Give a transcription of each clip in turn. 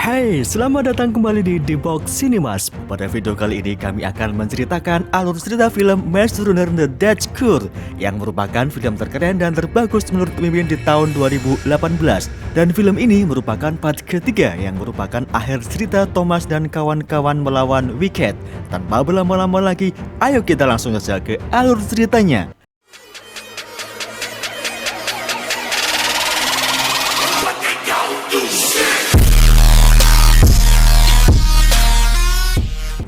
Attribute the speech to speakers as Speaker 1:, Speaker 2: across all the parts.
Speaker 1: Hai, selamat datang kembali di The Box Cinemas. Pada video kali ini kami akan menceritakan alur cerita film Maze Runner The Dead Cure yang merupakan film terkeren dan terbagus menurut Mimin di tahun 2018. Dan film ini merupakan part ketiga yang merupakan akhir cerita Thomas dan kawan-kawan melawan Wicked. Tanpa berlama-lama lagi, ayo kita langsung saja ke alur ceritanya.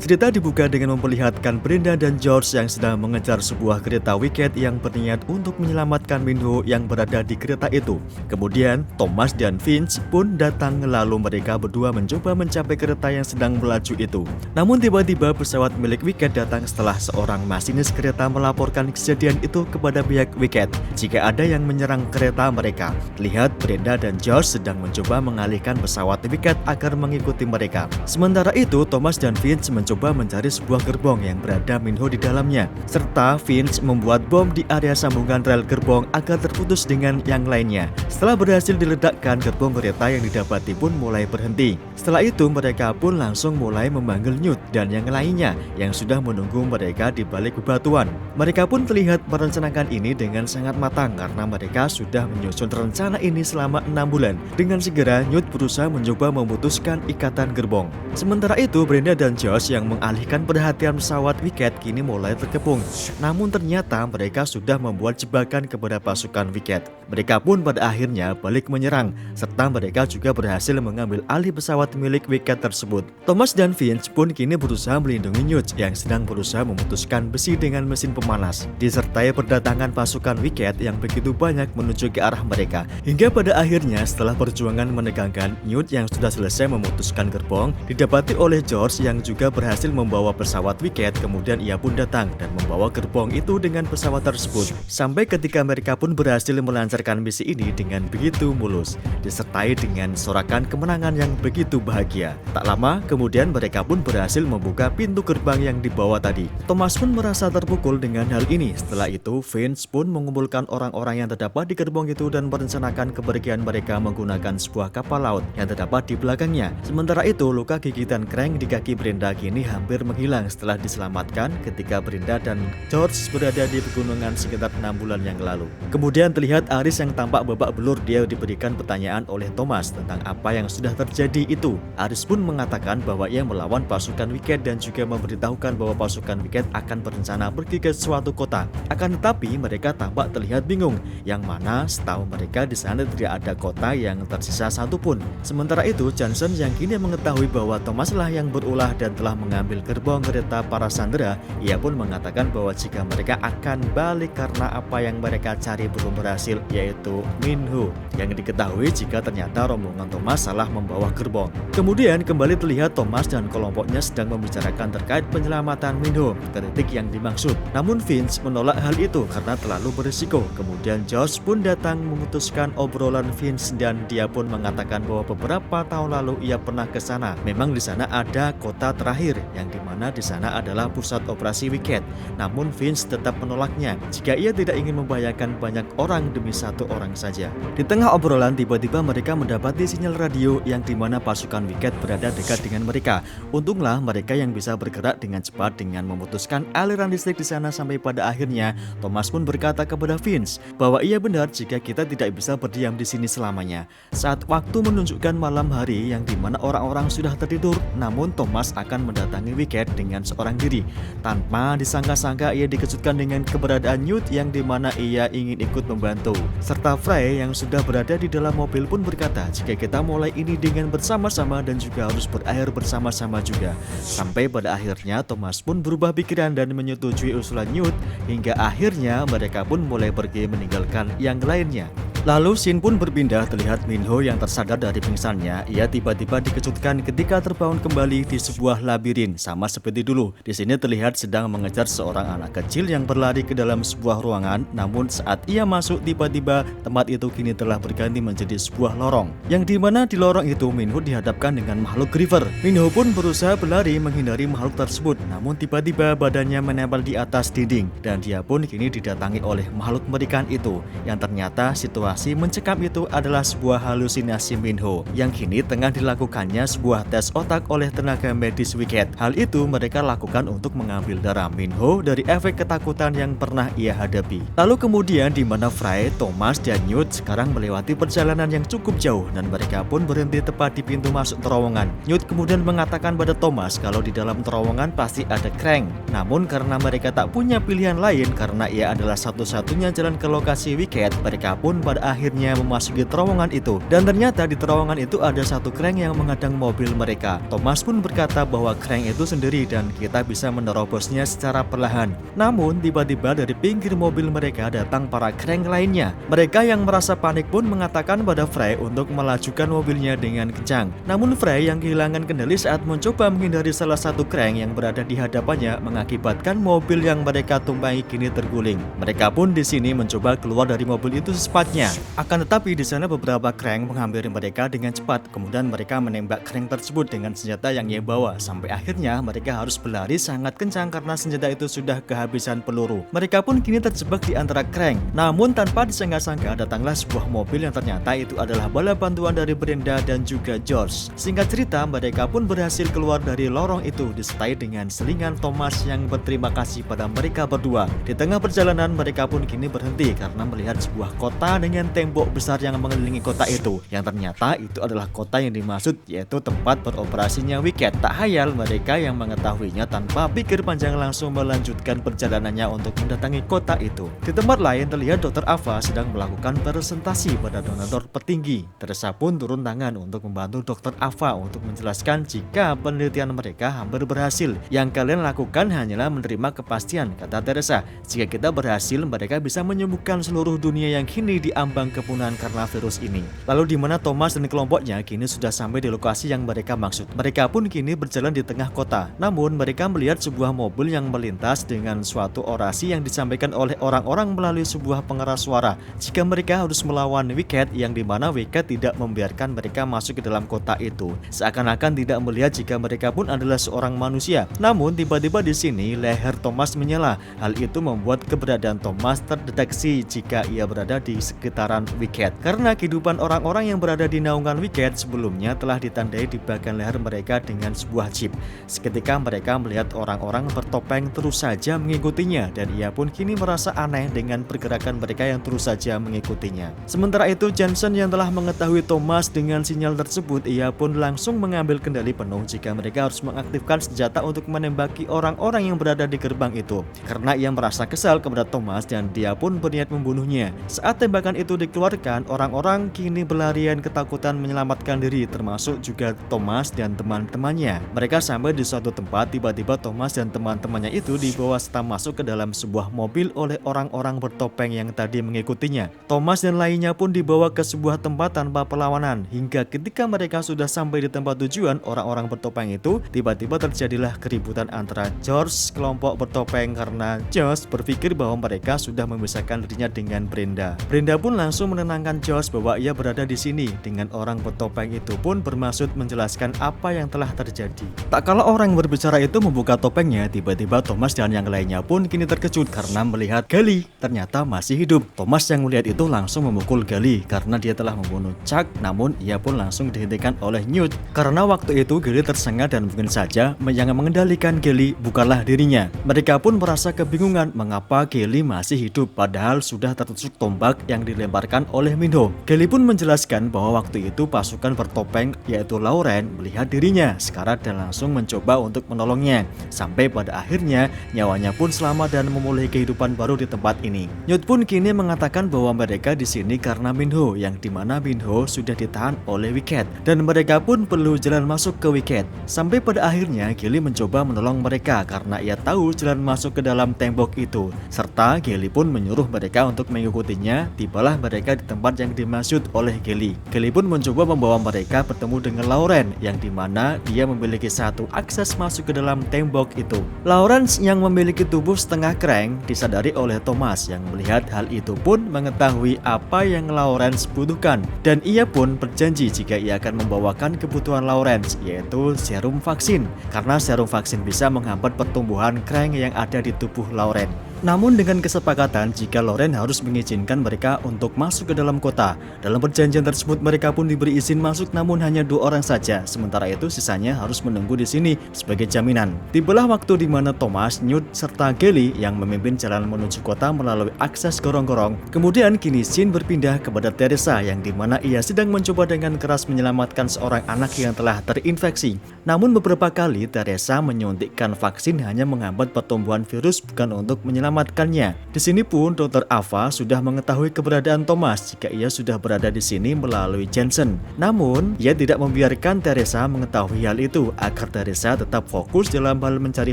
Speaker 1: Cerita dibuka dengan memperlihatkan Brenda dan George yang sedang mengejar sebuah kereta Wicked yang berniat untuk menyelamatkan Minho yang berada di kereta itu. Kemudian, Thomas dan Vince pun datang lalu mereka berdua mencoba mencapai kereta yang sedang melaju itu. Namun tiba-tiba pesawat milik Wicked datang setelah seorang masinis kereta melaporkan kejadian itu kepada pihak Wicked jika ada yang menyerang kereta mereka. Lihat Brenda dan George sedang mencoba mengalihkan pesawat Wicked agar mengikuti mereka. Sementara itu, Thomas dan Vince mencoba mencari sebuah gerbong yang berada Minho di dalamnya, serta Vince membuat bom di area sambungan rel gerbong agar terputus dengan yang lainnya. Setelah berhasil diledakkan, gerbong kereta yang didapati pun mulai berhenti. Setelah itu mereka pun langsung mulai memanggil Newt dan yang lainnya yang sudah menunggu mereka di balik bebatuan. Mereka pun terlihat merencanakan ini dengan sangat matang karena mereka sudah menyusun rencana ini selama 6 bulan. Dengan segera Newt berusaha mencoba memutuskan ikatan gerbong. Sementara itu Brenda dan Josh yang mengalihkan perhatian pesawat Wicked kini mulai terkepung. Namun ternyata mereka sudah membuat jebakan kepada pasukan Wicked. Mereka pun pada akhirnya balik menyerang, serta mereka juga berhasil mengambil alih pesawat milik Wicked tersebut. Thomas dan Vince pun kini berusaha melindungi Newt yang sedang berusaha memutuskan besi dengan mesin pemanas, disertai berdatangan pasukan Wicked yang begitu banyak menuju ke arah mereka. Hingga pada akhirnya setelah perjuangan menegangkan, Newt yang sudah selesai memutuskan gerbong didapati oleh George yang juga berhasil membawa pesawat Wicked. Kemudian ia pun datang dan membawa gerbong itu dengan pesawat tersebut. Sampai ketika mereka pun berhasil melancarkan misi ini dengan begitu mulus, disertai dengan sorakan kemenangan yang begitu bahagia. Tak lama kemudian mereka pun berhasil membuka pintu gerbang yang dibawa tadi. Thomas pun merasa terpukul dengan hal ini. Setelah itu Vince pun mengumpulkan orang-orang yang terdapat di gerbong itu dan merencanakan kepergian mereka menggunakan sebuah kapal laut yang terdapat di belakangnya. Sementara itu luka gigitan crank di kaki Brenda kini hampir menghilang setelah diselamatkan ketika Brenda dan George berada di pegunungan sekitar 6 bulan yang lalu. Kemudian terlihat Aris yang tampak babak belur. Dia diberikan pertanyaan oleh Thomas tentang apa yang sudah terjadi itu. Aris pun mengatakan bahwa ia melawan pasukan Wicked dan juga memberitahukan bahwa pasukan Wicked akan berencana pergi ke suatu kota. Akan tetapi mereka tampak terlihat bingung, yang mana setahu mereka di sana tidak ada kota yang tersisa satupun. Sementara itu Johnson yang kini mengetahui bahwa Thomas lah yang berulah dan telah mengambil gerbong kereta para sandera, ia pun mengatakan bahwa jika mereka akan balik karena apa yang mereka cari belum berhasil, yaitu Minho, yang diketahui jika ternyata rombongan Thomas salah membawa gerbong. Kemudian kembali terlihat Thomas dan kelompoknya sedang membicarakan terkait penyelamatan Minho ke titik yang dimaksud. Namun Vince menolak hal itu karena terlalu berisiko. Kemudian Josh pun datang memutuskan obrolan Vince dan dia pun mengatakan bahwa beberapa tahun lalu ia pernah ke sana. Memang di sana ada kota terakhir yang dimana di sana adalah pusat operasi Wicked. Namun Vince tetap menolaknya jika ia tidak ingin membahayakan banyak orang demi satu orang saja. Di tengah obrolan tiba-tiba mereka mendapati sinyal radio yang dimana pasukan Wicked berada dekat dengan mereka. Untunglah mereka yang bisa bergerak dengan cepat dengan memutuskan aliran listrik di sana. Sampai pada akhirnya Thomas pun berkata kepada Vince bahwa ia benar jika kita tidak bisa berdiam di sini selamanya. Saat waktu menunjukkan malam hari yang dimana orang-orang sudah tertidur, namun Thomas akan mendatangi Wicked dengan seorang diri. Tanpa disangka-sangka ia dikejutkan dengan keberadaan Newt yang dimana ia ingin ikut membantu, serta Frey yang sudah berada di dalam mobil pun berkata jika kita mulai ini dengan bersama-sama dan juga harus berakhir bersama-sama juga. Sampai pada akhirnya Thomas pun berubah pikiran dan menyetujui usulan Newt, hingga akhirnya mereka pun mulai pergi meninggalkan yang lainnya. Lalu scene pun berpindah, terlihat Minho yang tersadar dari pingsannya. Ia tiba-tiba dikejutkan ketika terbangun kembali di sebuah labirin sama seperti dulu. Di sini terlihat sedang mengejar seorang anak kecil yang berlari ke dalam sebuah ruangan. Namun saat ia masuk tiba-tiba tempat itu kini telah berganti menjadi sebuah lorong. Yang dimana di lorong itu Minho dihadapkan dengan makhluk Griever. Minho pun berusaha berlari menghindari makhluk tersebut. Namun tiba-tiba badannya menempel di atas dinding dan dia pun kini didatangi oleh makhluk mengerikan itu. Yang ternyata situasi operasi mencekam itu adalah sebuah halusinasi Minho yang kini tengah dilakukannya sebuah tes otak oleh tenaga medis Wicked. Hal itu mereka lakukan untuk mengambil darah Minho dari efek ketakutan yang pernah ia hadapi. Lalu kemudian di mana Fry, Thomas, dan Newt sekarang melewati perjalanan yang cukup jauh dan mereka pun berhenti tepat di pintu masuk terowongan. Newt kemudian mengatakan pada Thomas kalau di dalam terowongan pasti ada Krang. Namun karena mereka tak punya pilihan lain karena ia adalah satu-satunya jalan ke lokasi Wicked, mereka pun pada akhirnya memasuki terowongan itu. Dan ternyata di terowongan itu ada satu Krang yang menghadang mobil mereka. Thomas pun berkata bahwa Krang itu sendiri dan kita bisa menerobosnya secara perlahan. Namun tiba-tiba dari pinggir mobil mereka datang para Krang lainnya. Mereka yang merasa panik pun mengatakan pada Fry untuk melajukan mobilnya dengan kencang. Namun Fry yang kehilangan kendali saat mencoba menghindari salah satu Krang yang berada di hadapannya mengakibatkan mobil yang mereka tumpangi kini terguling. Mereka pun di sini mencoba keluar dari mobil itu secepatnya. Akan tetapi di sana beberapa Krang menghampiri mereka dengan cepat. Kemudian mereka menembak Krang tersebut dengan senjata yang ia bawa. Sampai akhirnya mereka harus berlari sangat kencang karena senjata itu sudah kehabisan peluru. Mereka pun kini terjebak di antara Krang. Namun tanpa disangka-sangka datanglah sebuah mobil yang ternyata itu adalah bala bantuan dari Brenda dan juga George. Singkat cerita mereka pun berhasil keluar dari lorong itu disertai dengan selingan Thomas yang berterima kasih pada mereka berdua. Di tengah perjalanan mereka pun kini berhenti karena melihat sebuah kota dengan tembok besar yang mengelilingi kota itu. Yang ternyata itu adalah kota yang dimaksud yaitu tempat beroperasinya Wicked. Tak hayal mereka yang mengetahuinya tanpa pikir panjang langsung melanjutkan perjalanannya untuk mendatangi kota itu. Di tempat lain terlihat Dr. Ava sedang melakukan presentasi pada donatur petinggi. Teresa pun turun tangan untuk membantu Dr. Ava untuk menjelaskan jika penelitian mereka hampir berhasil. Yang kalian lakukan hanyalah menerima kepastian, kata Teresa. Jika kita berhasil, mereka bisa menyembuhkan seluruh dunia yang kini diambang kepunahan karena virus ini. Lalu di mana Thomas dan kelompoknya kini sudah sampai di lokasi yang mereka maksud. Mereka pun kini berjalan di tengah kota. Namun mereka melihat sebuah mobil yang melintas dengan suatu orasi yang disampaikan oleh orang-orang melalui sebuah pengeras suara. Jika mereka harus melawan Wicked, yang dimana Wicked tidak membiarkan mereka masuk ke dalam kota itu. Seakan-akan tidak melihat jika mereka pun adalah seorang manusia. Namun tiba-tiba di sini leher Thomas menyala. Hal itu membuat keberadaan Thomas terdeteksi jika ia berada di sekitaran Wicked. Karena kehidupan orang-orang yang berada di naungan Wicked sebelumnya telah ditandai di bagian leher mereka dengan sebuah chip. Seketika mereka melihat orang-orang bertopeng terus saja mengikutinya dan ia pun kini merasa aneh dengan pergerakan mereka yang terus saja mengikutinya. Sementara itu Johnson yang telah mengetahui Thomas dengan sinyal tersebut, ia pun langsung mengambil kendali penuh jika mereka harus mengaktifkan senjata untuk menembaki orang-orang yang berada di gerbang itu. Karena ia merasa kesal kepada Thomas dan dia pun berniat membunuhnya. Saat tembakan itu dikeluarkan, orang-orang kini berlarian ketakutan menyelamatkan diri, termasuk juga Thomas dan teman-temannya. Mereka sampai di suatu tempat, tiba-tiba Thomas dan teman-temannya itu dibawa serta masuk ke dalam sebuah mobil oleh orang-orang bertopeng yang tadi mengikutinya. Thomas dan lainnya pun dibawa ke sebuah tempat tanpa perlawanan. Hingga ketika mereka sudah sampai di tempat tujuan, orang-orang bertopeng itu tiba-tiba terjadilah keributan antara George kelompok bertopeng karena George berpikir bahwa mereka sudah memisahkan dirinya dengan Brenda. Brenda pun langsung menenangkan George bahwa ia berada di sini. Dengan orang bertopeng itu pun bermaksud menjelaskan apa yang telah terjadi. Tak kalah orang yang berbicara itu membuka topengnya, tiba-tiba Thomas dan yang lainnya pun kini terkejut karena melihat Gally ternyata masih hidup. Thomas yang melihat itu langsung memukul Gally karena dia telah membunuh Chuck, namun ia pun langsung dihentikan oleh Newt karena waktu itu Gally tersengat dan mungkin saja yang mengendalikan Gally bukanlah dirinya. Mereka pun merasa kebingungan mengapa Gally masih hidup padahal sudah tertusuk tombak yang dilemparkan oleh Minho. Gally pun menjelaskan bahwa waktu itu pasukan bertopeng yaitu Lauren melihat dirinya sekarat dan langsung mencoba untuk menolongnya. Sampai pada akhirnya nyawanya pun selamat dan memulai kehidupan baru di tempat ini. Newt pun kini mengatakan bahwa mereka di sini karena Minho, yang dimana Minho sudah ditahan oleh Wicked dan mereka pun perlu jalan masuk ke Wicked. Sampai pada akhirnya Gally mencoba menolong mereka karena ia tahu jalan masuk ke dalam tembok itu. Serta Gally pun menyuruh mereka untuk mengikutinya. Tibalah mereka di tempat yang dimaksud oleh Gally. Gally pun mencoba membawa mereka bertemu dengan Lauren, yang dimana dia memiliki satu akses masuk ke dalam tembok itu. Lawrence yang memiliki tubuh setengah Krang disadari oleh Thomas yang melihat hal itu pun mengetahui apa yang Lawrence butuhkan dan ia pun berjanji jika ia akan membawakan kebutuhan Lawrence, yaitu serum vaksin, karena serum vaksin bisa menghambat pertumbuhan Krang yang ada di tubuh Lauren. Namun dengan kesepakatan jika Loren harus mengizinkan mereka untuk masuk ke dalam kota. Dalam perjanjian tersebut mereka pun diberi izin masuk namun hanya 2 orang saja. Sementara itu sisanya harus menunggu di sini sebagai jaminan. Tibalah waktu di mana Thomas, Newt, serta Kelly yang memimpin jalan menuju kota melalui akses gorong-gorong. Kemudian kini scene berpindah kepada Teresa yang dimana ia sedang mencoba dengan keras menyelamatkan seorang anak yang telah terinfeksi. Namun beberapa kali Teresa menyuntikkan vaksin hanya menghambat pertumbuhan virus bukan untuk menyelamatkannya. Di sini pun Dr. Ava sudah mengetahui keberadaan Thomas jika ia sudah berada di sini melalui Jensen. Namun, ia tidak membiarkan Teresa mengetahui hal itu agar Teresa tetap fokus dalam hal mencari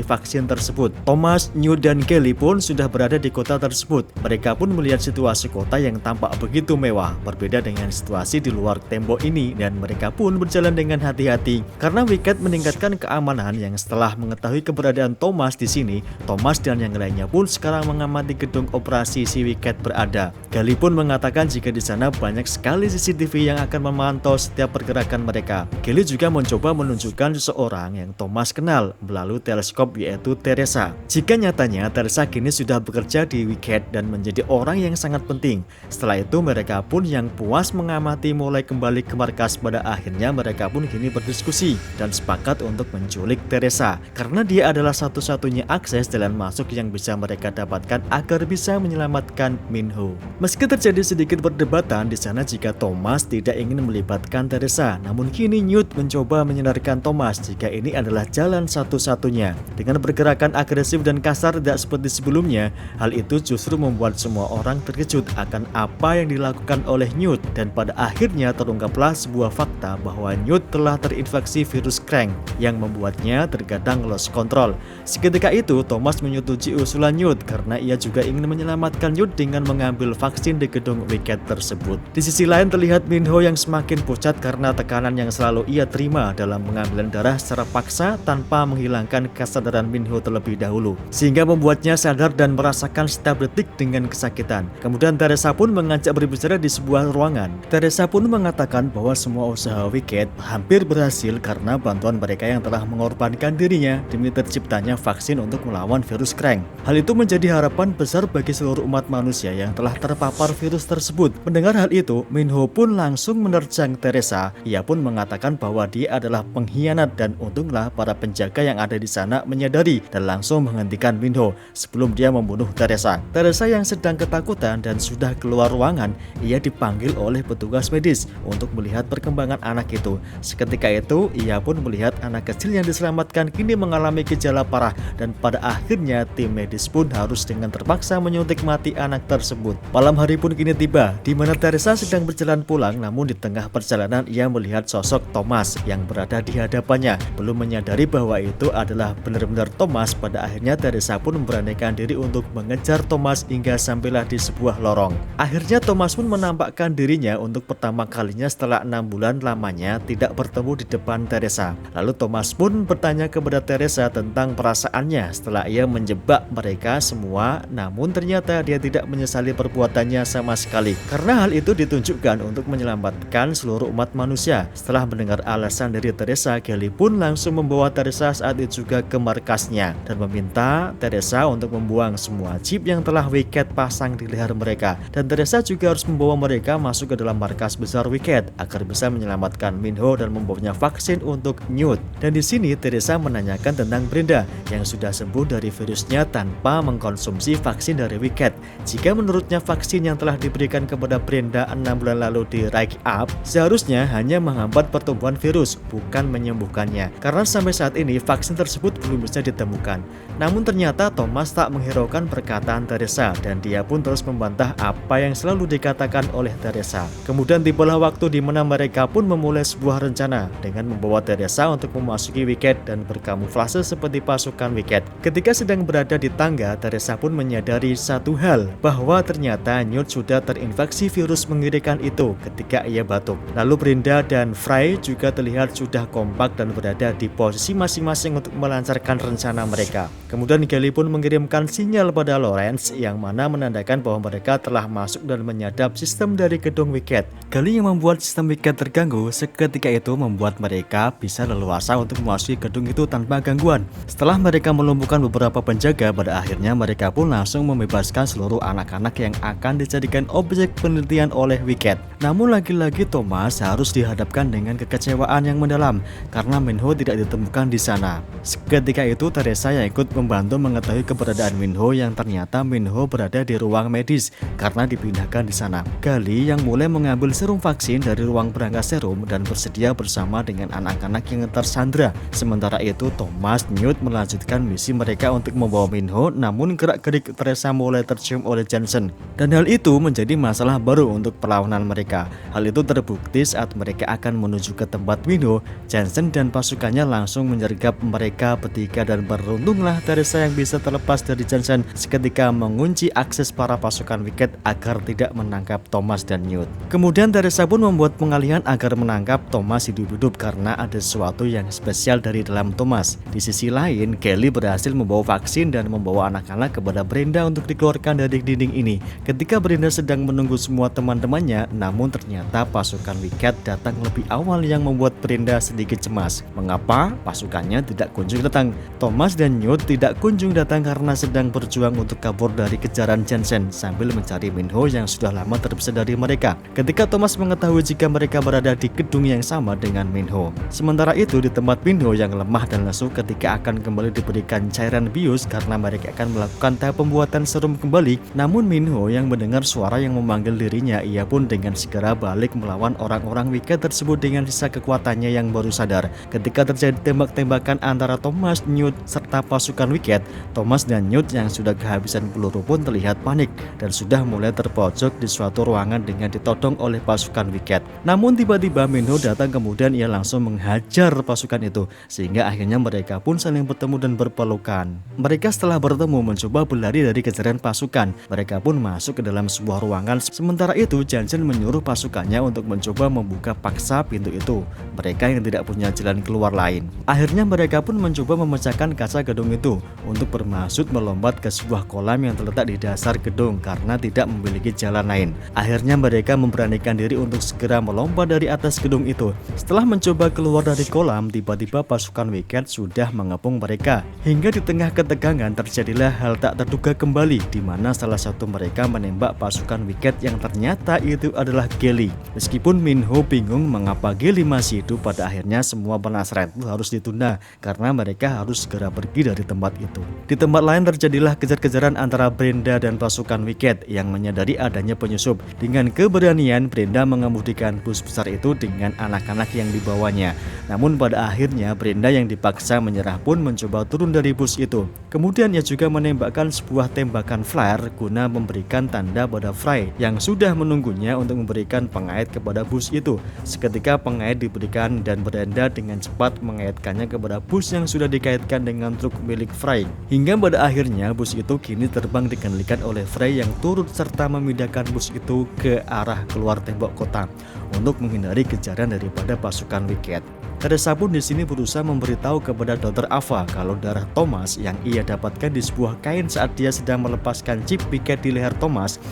Speaker 1: vaksin tersebut. Thomas, Newt, dan Kelly pun sudah berada di kota tersebut. Mereka pun melihat situasi kota yang tampak begitu mewah, berbeda dengan situasi di luar tembok ini, dan mereka pun berjalan dengan hati-hati karena Wicket meningkatkan keamanan yang setelah mengetahui keberadaan Thomas di sini, Thomas dan yang lainnya pun sekarang mengamati gedung operasi si Wicket berada. Kelly pun mengatakan jika di sana banyak sekali CCTV yang akan memantau setiap pergerakan mereka. Kelly juga mencoba menunjukkan seseorang yang Thomas kenal melalui teleskop yaitu Teresa. Jika nyatanya Teresa kini sudah bekerja di Wicket dan menjadi orang yang sangat penting. Setelah itu mereka pun yang puas mengamati mulai kembali ke markas. Pada akhirnya mereka pun kini berdiskusi dan sepakat untuk menculik Teresa karena dia adalah satu-satunya akses jalan masuk yang bisa mereka dapatkan agar bisa menyelamatkan Minho. Meski terjadi sedikit perdebatan di sana jika Thomas tidak ingin melibatkan Teresa, namun kini Newt mencoba menyadarkan Thomas jika ini adalah jalan satu-satunya. Dengan pergerakan agresif dan kasar tidak seperti sebelumnya, hal itu justru membuat semua orang terkejut akan apa yang dilakukan oleh Newt dan pada akhirnya terungkaplah sebuah fakta bahwa Newt telah terinfeksi virus Krang yang membuatnya terkadang lost control. Seketika itu Thomas menyetujui usulan Newt karena ia juga ingin menyelamatkan Newt dengan mengambil vaksin di gedung Wicket tersebut. Di sisi lain terlihat Minho yang semakin pucat karena tekanan yang selalu ia terima dalam pengambilan darah secara paksa tanpa menghilangkan kesadaran Minho terlebih dahulu, sehingga membuatnya sadar dan merasakan setiap detik dengan kesakitan. Kemudian Teresa pun mengajak berbicara di sebuah ruangan. Teresa pun mengatakan bahwa semua usaha Wicket hampir berhasil karena bantuan mereka yang telah mengorbankan dirinya demi terciptanya vaksin untuk melawan virus Krang. Hal itu menjadi harapan besar bagi seluruh umat manusia yang telah terpapar virus tersebut. Mendengar hal itu, Minho pun langsung menerjang Teresa. Ia pun mengatakan bahwa dia adalah pengkhianat dan untunglah para penjaga yang ada di sana menyadari dan langsung menghentikan Minho sebelum dia membunuh Teresa. Teresa yang sedang ketakutan dan sudah keluar ruangan, ia dipanggil oleh petugas medis untuk melihat perkembangan anak itu. Seketika itu, ia pun melihat anak kecil yang diselamatkan kini mengalami gejala parah dan pada akhirnya tim medis pun harus dengan terpaksa menyuntik mati anak tersebut. Malam hari pun kini tiba, di mana Teresa sedang berjalan pulang, namun di tengah perjalanan ia melihat sosok Thomas yang berada di hadapannya. Belum menyadari bahwa itu adalah benar-benar Thomas, pada akhirnya Teresa pun memberanikan diri untuk mengejar Thomas hingga sampailah di sebuah lorong. Akhirnya Thomas pun menampakkan dirinya untuk pertama kalinya setelah 6 bulan lamanya tidak bertemu di depan Teresa. Lalu Thomas pun bertanya kepada Teresa tentang perasaannya setelah ia menjebak mereka semua, namun ternyata dia tidak menyesali perbuatannya sama sekali karena hal itu ditunjukkan untuk menyelamatkan seluruh umat manusia. Setelah mendengar alasan dari Teresa, Kelly pun langsung membawa Teresa saat itu juga ke markasnya dan meminta Teresa untuk membuang semua chip yang telah Wicket pasang di leher mereka, dan Teresa juga harus membawa mereka masuk ke dalam markas besar Wicket agar bisa menyelamatkan Minho dan membawanya vaksin untuk Newt. Dan di sini Teresa menanyakan tentang Brenda yang sudah sembuh dari virusnya tanpa mengkonsumsi vaksin dari Wicket. Jika menurutnya vaksin yang telah diberikan kepada Brenda 6 bulan lalu di Rise Up seharusnya hanya menghambat pertumbuhan virus, bukan menyembuhkannya. Karena sampai saat ini vaksin tersebut belum bisa ditemukan. Namun ternyata Thomas tak menghiraukan perkataan Teresa dan dia pun terus membantah apa yang selalu dikatakan oleh Teresa. Kemudian tibalah waktu di mana mereka pun memulai sebuah rencana dengan membawa Teresa untuk memasuki Wicket dan berkamuflase seperti pasukan Wicket. Ketika sedang berada di tangga, Teresa pun menyadari satu hal, bahwa ternyata Newt sudah terinfeksi virus mengerikan itu ketika ia batuk. Lalu Brenda dan Fry juga terlihat sudah kompak dan berada di posisi masing-masing untuk melancarkan rencana mereka. Kemudian Kelly pun mengirimkan sinyal pada Lawrence yang mana menandakan bahwa mereka telah masuk dan menyadap sistem dari gedung Wicket. Kelly yang membuat sistem Wicket terganggu seketika itu membuat mereka bisa leluasa untuk memasuki gedung itu tanpa gangguan. Setelah mereka melumpuhkan beberapa penjaga, pada akhirnya akhirnya mereka pun langsung membebaskan seluruh anak-anak yang akan dijadikan objek penelitian oleh Wicket. Namun lagi-lagi Thomas harus dihadapkan dengan kekecewaan yang mendalam karena Minho tidak ditemukan di sana. Ketika itu Teresa yang ikut membantu mengetahui keberadaan Minho yang ternyata Minho berada di ruang medis karena dipindahkan di sana. Gali yang mulai mengambil serum vaksin dari ruang berangkas serum dan bersedia bersama dengan anak-anak yang tersandra. Sementara itu Thomas Newt melanjutkan misi mereka untuk membawa Minho, namun gerak-gerik Teresa mulai tercium oleh Jensen dan hal itu menjadi masalah baru untuk perlawanan mereka. Hal itu terbukti saat mereka akan menuju ke tempat Minho. Jensen dan pasukannya langsung menyergap mereka bertiga dan beruntunglah Teresa yang bisa terlepas dari Jensen seketika mengunci akses para pasukan Wicket agar tidak menangkap Thomas dan Newt. Kemudian Teresa pun membuat pengalihan agar menangkap Thomas hidup-hidup karena ada sesuatu yang spesial dari dalam Thomas. Di sisi lain, Kelly berhasil membawa vaksin dan membawa anak-anak kepada Brenda untuk dikeluarkan dari dinding ini. Ketika Brenda sedang menunggu semua teman-temannya, namun ternyata pasukan Wicket datang lebih awal yang membuat Brenda sedikit cemas. Mengapa pasukannya tidak kunjung datang? Thomas dan Newt tidak kunjung datang karena sedang berjuang untuk kabur dari kejaran Jensen sambil mencari Minho yang sudah lama terpisah dari mereka. Ketika Thomas mengetahui jika mereka berada di gedung yang sama dengan Minho. Sementara itu di tempat Minho yang lemah dan lesu ketika akan kembali diberikan cairan bius karena mereka akan melakukan tahap pembuatan serum kembali. Namun Minho yang mendengar suara yang memanggil dirinya, ia pun dengan segera balik melawan orang-orang Wicket tersebut dengan sisa kekuatannya yang baru sadar. Ketika terjadi tembak-tembakan antara Thomas, Newt, serta pasukan Wicket, Thomas dan Newt yang sudah kehabisan peluru pun terlihat panik dan sudah mulai terpojok di suatu ruangan dengan ditodong oleh pasukan Wicket. Namun tiba-tiba Minho datang kemudian ia langsung menghajar pasukan itu sehingga akhirnya mereka pun saling bertemu dan berpelukan. Mereka setelah bertemu mencoba berlari dari kejaran pasukan. Mereka pun masuk ke dalam sebuah ruangan. Sementara itu Jensen menyuruh pasukannya untuk mencoba membuka paksa pintu itu. Mereka yang tidak punya jalan keluar lain. Akhirnya mereka pun mencoba memecahkan kaca gedung itu untuk bermaksud melompat ke sebuah kolam yang terletak di dasar gedung karena tidak memiliki jalan lain. Akhirnya mereka memberanikan diri untuk segera melompat dari atas gedung itu. Setelah mencoba keluar dari kolam, tiba-tiba pasukan Wicket sudah mengepung mereka. Hingga di tengah ketegangan terjadilah hal tak terduga kembali, di mana salah satu mereka menembak pasukan Wicket yang ternyata itu adalah Kelly. Meskipun Minho bingung mengapa Kelly masih hidup, pada akhirnya semua penasaran itu harus ditunda karena mereka harus segera pergi dari tempat itu. Di tempat lain terjadilah kejar-kejaran antara Brenda dan pasukan Wicket yang menyadari adanya penyusup. Dengan keberanian Brenda mengemudikan bus besar itu dengan anak-anak yang dibawanya. Namun pada akhirnya Brenda yang dipaksa menyerah pun mencoba turun dari bus itu. Kemudian ia juga menembakkan sebuah tembakan flare guna memberikan tanda pada Fry yang sudah menunggunya untuk memberikan pengait kepada bus itu. Seketika pengait diberikan dan Brenda dengan cepat mengaitkannya kepada bus yang sudah dikaitkan dengan truk milik Fry. Hingga pada akhirnya bus itu kini terbang dikendalikan oleh Fry yang turut serta memindahkan bus itu ke arah keluar tembok kota untuk menghindari kejaran daripada pasukan Wicket. Teresa pun di sini berusaha memberitahu kepada Dr. Ava kalau darah Thomas yang ia dapatkan di sebuah kain saat dia sedang melepaskan chip Wicket di leher Thomas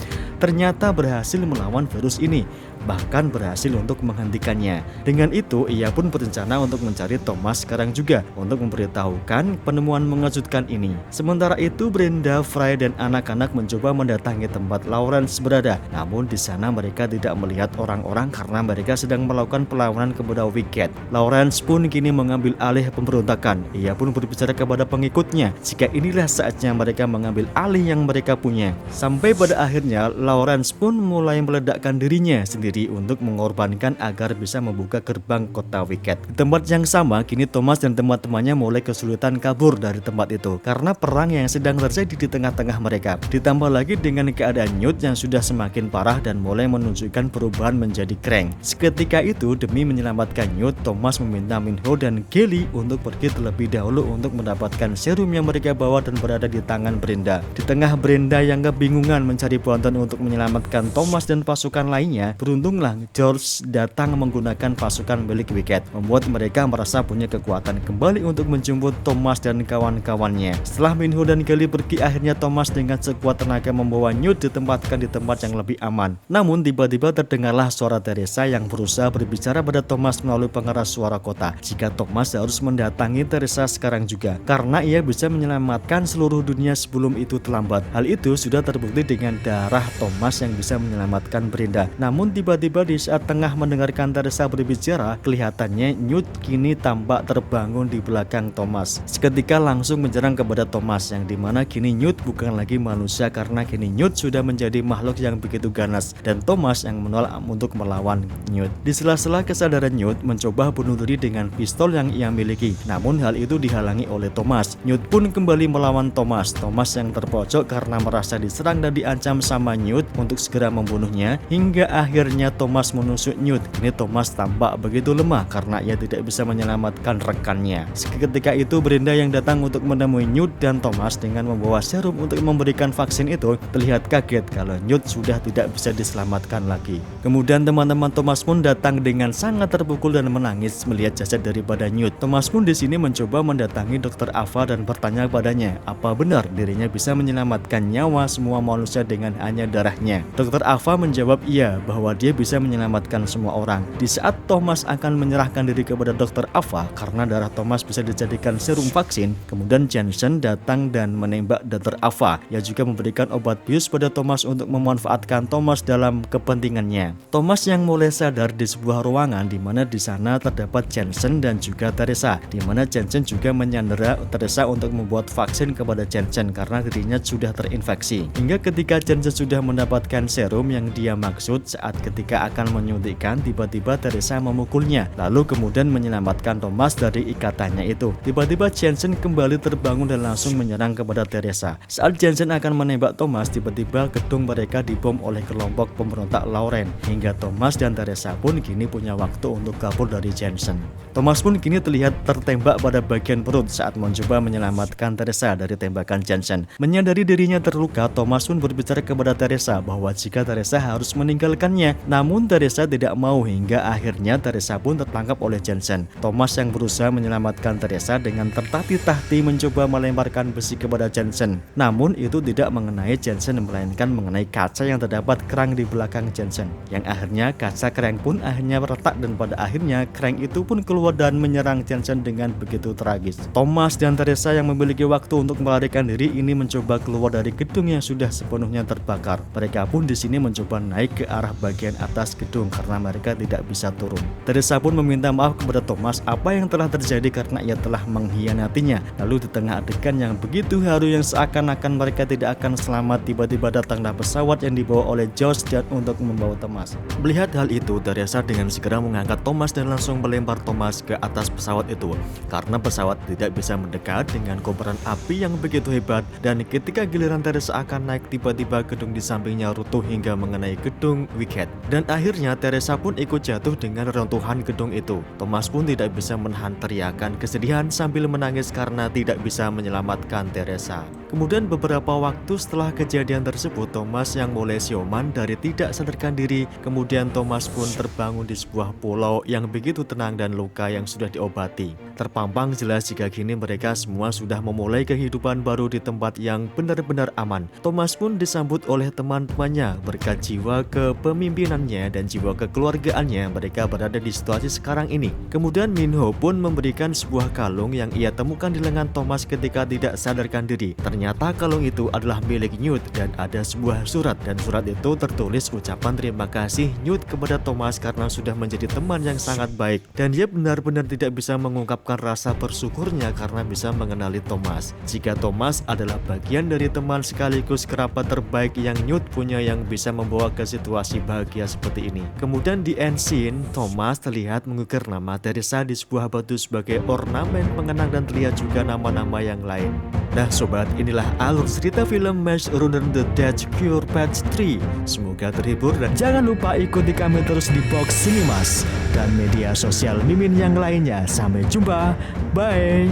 Speaker 1: ternyata berhasil melawan virus ini, bahkan berhasil untuk menghentikannya. Dengan itu, ia pun berencana untuk mencari Thomas sekarang juga untuk memberitahukan penemuan mengejutkan ini. Sementara itu, Brenda, Fry, dan anak-anak mencoba mendatangi tempat Lawrence berada. Namun di sana mereka tidak melihat orang-orang karena mereka sedang melakukan perlawanan kepada Wicket. Lawrence pun kini mengambil alih pemberontakan. Ia pun berbicara kepada pengikutnya jika inilah saatnya mereka mengambil alih yang mereka punya. Sampai pada akhirnya Lawrence pun mulai meledakkan dirinya sendiri untuk mengorbankan agar bisa membuka gerbang kota Wicket. Di tempat yang sama, kini Thomas dan teman-temannya mulai kesulitan kabur dari tempat itu karena perang yang sedang terjadi di tengah-tengah mereka. Ditambah lagi dengan keadaan Newt yang sudah semakin parah dan mulai menunjukkan perubahan menjadi crank. Seketika itu, demi menyelamatkan Newt, Thomas meminta Minho dan Kelly untuk pergi terlebih dahulu untuk mendapatkan serum yang mereka bawa dan berada di tangan Brenda. Di tengah Brenda yang kebingungan mencari bantuan untuk menyelamatkan Thomas dan pasukan lainnya, beruntunglah George datang menggunakan pasukan milik Wicket, membuat mereka merasa punya kekuatan kembali untuk menjemput Thomas dan kawan-kawannya. Setelah Minho dan Kelly pergi, akhirnya Thomas dengan sekuat tenaga membawa Newt ditempatkan di tempat yang lebih aman. Namun tiba-tiba terdengarlah suara Teresa yang berusaha berbicara pada Thomas melalui pengeras suara kota. Jika Thomas harus mendatangi Teresa sekarang juga, karena ia bisa menyelamatkan seluruh dunia sebelum itu terlambat. Hal itu sudah terbukti dengan darah Thomas yang bisa menyelamatkan Brenda. Namun tiba-tiba di saat tengah mendengarkan Teresa berbicara, kelihatannya Newt kini tampak terbangun di belakang Thomas. Seketika langsung menyerang kepada Thomas, yang dimana kini Newt bukan lagi manusia karena kini Newt sudah menjadi makhluk yang begitu ganas dan Thomas yang menolak untuk melawan Newt. Di sela-sela kesadaran Newt mencoba bunuh diri dengan pistol yang ia miliki, namun hal itu dihalangi oleh Thomas. Newt pun kembali melawan Thomas. Thomas yang terpojok karena merasa diserang dan diancam sama Newt untuk segera membunuhnya, hingga akhirnya Thomas menusuk Newt. Kini Thomas tampak begitu lemah karena ia tidak bisa menyelamatkan rekannya. Seketika itu Brenda yang datang untuk menemui Newt dan Thomas dengan membawa serum untuk memberikan vaksin itu terlihat kaget kalau Newt sudah tidak bisa diselamatkan lagi. Kemudian teman-teman Thomas pun datang dengan sangat terpukul dan menangis melihat jasad daripada Newt. Thomas pun di sini mencoba mendatangi Dr. Ava dan bertanya padanya apa benar dirinya bisa menyelamatkan nyawa semua manusia dengan hanya darahnya. Dr. Ava menjawab iya, bahwa dia bisa menyelamatkan semua orang. Di saat Thomas akan menyerahkan diri kepada Dr. Ava karena darah Thomas bisa dijadikan serum vaksin, kemudian Jensen datang dan menembak Dr. Ava. Ia juga memberikan obat bius pada Thomas untuk memanfaatkan Thomas dalam kepentingannya. Thomas yang mulai sadar di sebuah ruangan di mana di sana terdapat Jensen dan juga Teresa, di mana Jensen juga menyandera Teresa untuk membuat vaksin kepada Jensen karena dirinya sudah terinfeksi. Hingga ketika Jensen sudah mendapatkan serum yang dia maksud, saat ketika akan menyuntikkan tiba-tiba Teresa memukulnya, lalu kemudian menyelamatkan Thomas dari ikatannya itu. Tiba-tiba Jensen kembali terbangun dan langsung menyerang kepada Teresa. Saat Jensen akan menembak Thomas, tiba-tiba gedung mereka dibom oleh kelompok pemberontak Lauren, hingga Thomas dan Teresa pun kini punya waktu untuk kabur dari Jensen. Thomas pun kini terlihat tertembak pada bagian perut saat mencoba menyelamatkan Teresa dari tembakan Jensen. Menyadari dirinya terluka, Thomas pun berbicara kepada Teresa bahwa jika Teresa harus meninggalkannya, namun Teresa tidak mau, hingga akhirnya Teresa pun tertangkap oleh Jensen. Thomas yang berusaha menyelamatkan Teresa dengan tertatih-tatih mencoba melemparkan besi kepada Jensen, namun itu tidak mengenai Jensen melainkan mengenai kaca yang terdapat kerang di belakang Jensen, yang akhirnya kaca kerang pun akhirnya retak dan pada akhirnya kerang itu pun keluar dan menyerang Jensen dengan begitu tragis. Thomas dan Teresa yang memiliki waktu untuk melarikan diri ini mencoba keluar dari gedung yang sudah sepenuhnya terbakar. Mereka pun di sini mencoba naik ke arah bagian atas gedung karena mereka tidak bisa turun. Teresa pun meminta maaf kepada Thomas apa yang telah terjadi karena ia telah mengkhianatinya. Lalu di tengah adegan yang begitu haru yang seakan-akan mereka tidak akan selamat, tiba-tiba datanglah pesawat yang dibawa oleh George dan untuk membawa Thomas. Melihat hal itu, Teresa dengan segera mengangkat Thomas dan langsung melempar Thomas ke atas pesawat itu karena pesawat tidak bisa mendekat dengan kobaran api yang begitu hebat, dan ketika giliran Teresa akan naik, tiba-tiba gedung di sampingnya runtuh hingga mengenai gedung Wicket, dan akhirnya Teresa pun ikut jatuh dengan reruntuhan gedung itu. Thomas pun tidak bisa menahan teriakan kesedihan sambil menangis karena tidak bisa menyelamatkan Teresa. Kemudian beberapa waktu setelah kejadian tersebut, Thomas yang mulai sioman dari tidak sadarkan diri. Kemudian Thomas pun terbangun di sebuah pulau yang begitu tenang dan luka yang sudah diobati. Terpampang jelas jika kini mereka semua sudah memulai kehidupan baru di tempat yang benar-benar aman. Thomas pun disambut oleh teman-temannya. Berkat jiwa kepemimpinannya dan jiwa kekeluargaannya, mereka berada di situasi sekarang ini. Kemudian Minho pun memberikan sebuah kalung yang ia temukan di lengan Thomas ketika tidak sadarkan diri. Ternyata kalung itu adalah milik Newt dan ada sebuah surat, dan surat itu tertulis ucapan terima kasih Newt kepada Thomas karena sudah menjadi teman yang sangat baik, dan dia benar-benar tidak bisa mengungkapkan rasa bersyukurnya karena bisa mengenali Thomas. Jika Thomas adalah bagian dari teman sekaligus kerabat terbaik yang Newt punya yang bisa membawa ke situasi bahagia seperti ini. Kemudian di end scene, Thomas terlihat mengukir nama Teresa di sebuah batu sebagai ornamen pengenang dan terlihat juga nama-nama yang lain. Nah sobat, inilah alur cerita film Maze Runner The Dead Cure Part 3. Semoga terhibur dan jangan lupa ikuti kami terus di Box Cinemas dan media sosial Mimin yang lainnya. Sampai jumpa, bye.